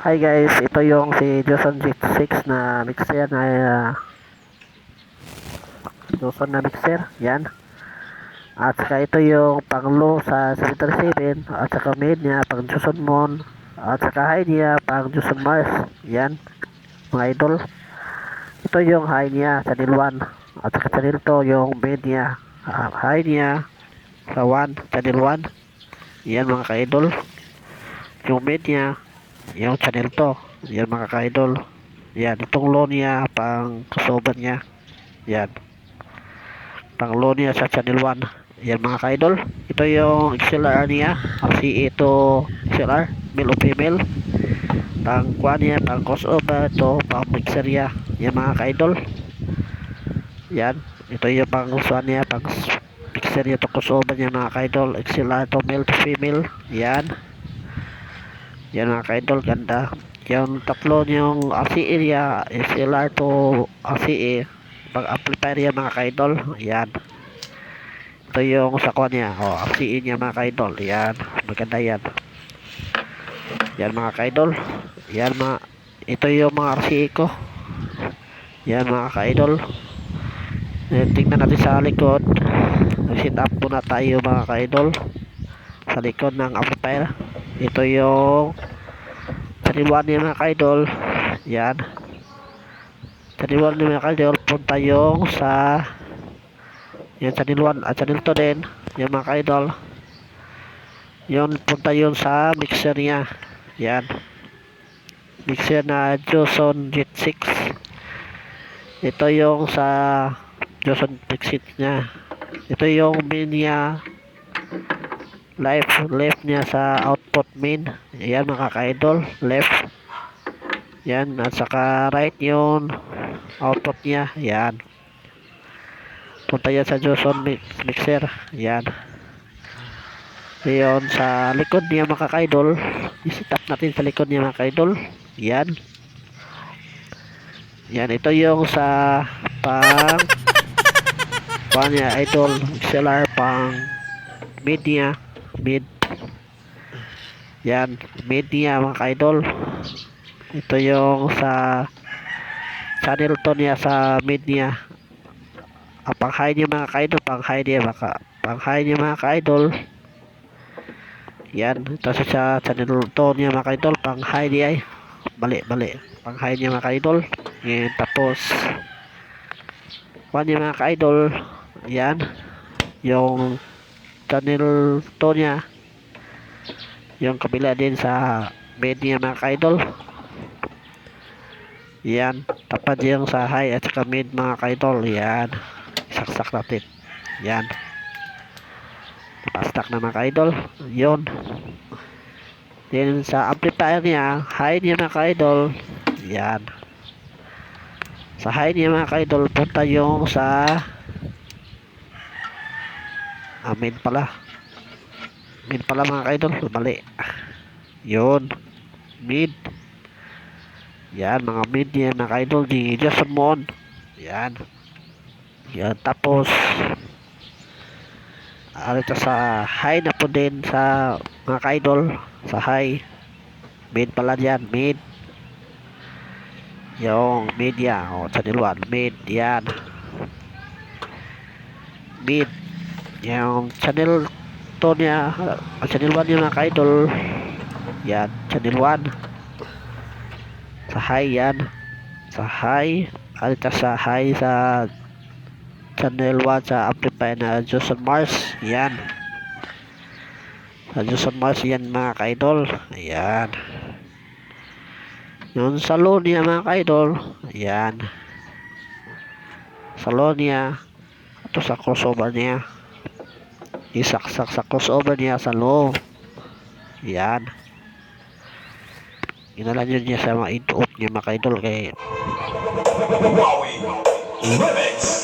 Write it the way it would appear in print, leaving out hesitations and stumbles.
Hi guys, ito yung si Joson G6 na mixer na Joson na mixer, yan. At saka ito yung pang low sa 737 at saka mid niya pang Joson Mon at saka high niya pang Joson Mars, yan mga idol. Ito yung high niya channel 1 at saka channel 2 yung mid niya, high niya sa 1 channel 1, yan mga ka-idol. Yung mid niya yung channel 2, yan mga ka-idol. Yan, itong low niya pang crossover niya. Yan, pang low niya sa channel 1. Yan mga ka-idol. Ito yung XLR niya. RCA to XLR, male o female. Pang kuha niya, pang crossover to pang mixer niya. Yan mga ka-idol. Yan, ito yung pang kuha niya, pang mixer niya to crossover niya mga ka-idol. XLR to male to female. Yan. Yan mga ka-idol, ganda. Yung tatlo yung RCA niya, XLR to RCA, pag amplifier niya mga ka-idol. Yan, ito yung sakwa niya, RCA niya mga ka-idol. Yan, maganda yan. Yan mga ka-idol. Yan ito yung mga RCA ko. Yan mga ka-idol. Tingnan natin sa likod. Nag-set up muna tayo mga ka-idol sa likod ng amplifier. Ito yung channel 1 niya mga ka-idol. Yan, channel 1 niya mga ka-idol. Punta yung sa yan channel 1 at channel 2 din. Yan mga ka-idol. Yun, punta yun sa mixer niya. Yan, mixer na Joson Jet 6. Ito yung sa Joson Pixit niya. Ito yung main niya, left niya sa output main. Yan mga ka-idol, left. Yan, at saka right yun output niya. Yan, punta yan sa Joson mixer. Yan, yun sa likod niya mga ka-idol. I-set up natin sa likod niya mga ka-idol. Yan, yan, ito yung sa pang niya idol XLR pang mid niya, mid. Yan, mid niya mga ka-idol. Ito yung sa channel 2 niya sa mid niya. Pang high niya mga ka-idol, pang high niya mga ka-idol. Yan, ito sa channel 2 niya mga ka-idol, pang high niya. Bali, pang high niya mga ka-idol. Yan, tapos one niya mga ka-idol. Yan, yung channel 2 niya, yung kabila din sa mid niya mga ka-idol. Yan, tapad yung sa high at saka mid mga ka-idol. Yan, isaksak natin. Yan, napastak na mga ka-idol. Yun, din sa amplifier niya, high niya mga ka-idol. Yan, sa high niya mga ka-idol, punta yung sa mid pala mga ka-idol, mali. Yun, mid. Yan, mga mid niya mga ka-idol ni Joson Mon. Yan, yan, tapos ito sa high na po din sa mga ka-idol. Sa high, mid pala dyan, mid. Yung mid yan, channel 1 mid. Yan, mid. Yung channel 2 niya, channel 1 niya mga ka-idol. Yan, channel 1 sa high. Yan, sa high, at sa high sa channel 1 sa amplifier na Joson Mars. Yan, sa Joson Mars yan mga ka-idol. Ayan, yun sa low niya mga ka-idol. Ayan, sa low niya, ito sa crossover niya, isaksak sa crossover niya sa low. Yan, inalan yun niya sa mga into-off niya mga ka-idol. Kay Wowie Remix.